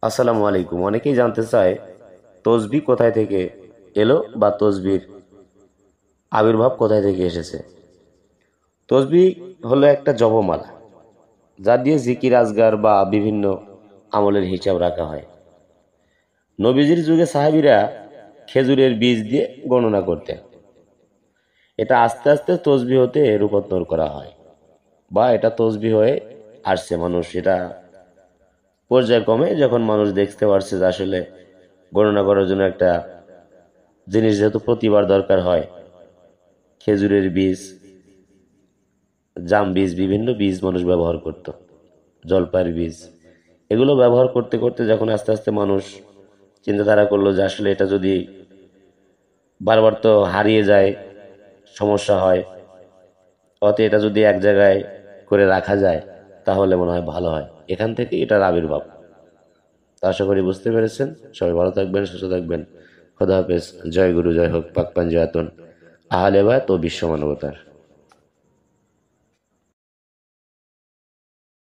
আসসালামু আলাইকুম। অনেকেই জানতে চায় তসবিহ কোথায় থেকে এলো বা তসবির আবির্ভাব কোথায় থেকে এসেছে। তসবিহ হলো একটা জপমালা, যা দিয়ে জিকির আজগার বা বিভিন্ন আমলের হিসাব রাখা হয়। নবীজির যুগে সাহাবীরা খেজুরের বীজ দিয়ে গণনা করতেন। এটা আস্তে আস্তে তসবিহ হতে রূপান্তর করা হয় বা এটা তসবিহ হয়ে আসছে। মানুষ এটা পর্যায়ক্রমে যখন মানুষ দেখতে পারছে যে আসলে গণনা করার জন্য একটা জিনিস যেহেতু প্রতিবার দরকার হয়, খেজুরের বীজ, জাম বীজ, বিভিন্ন বীজ মানুষ ব্যবহার করত, জলপাইয়ের বীজ, এগুলো ব্যবহার করতে করতে যখন আস্তে আস্তে মানুষ চিন্তাধারা করলো যে আসলে এটা যদি বারবার তো হারিয়ে যায়, সমস্যা হয়, অতএব এটা যদি এক জায়গায় করে রাখা যায় তাহলে মনে হয় ভালো হয়। এখান থেকে এটার আবির্ভাব। তা আশা করি বুঝতে পেরেছেন। সবাই ভালো থাকবেন, সুস্থ থাকবেন। খোদা হাফেজ। জয় গুরু, জয় হোক পাক পাঞ্জাতন আহলে বায়াত ও বিশ্ব মানবতার।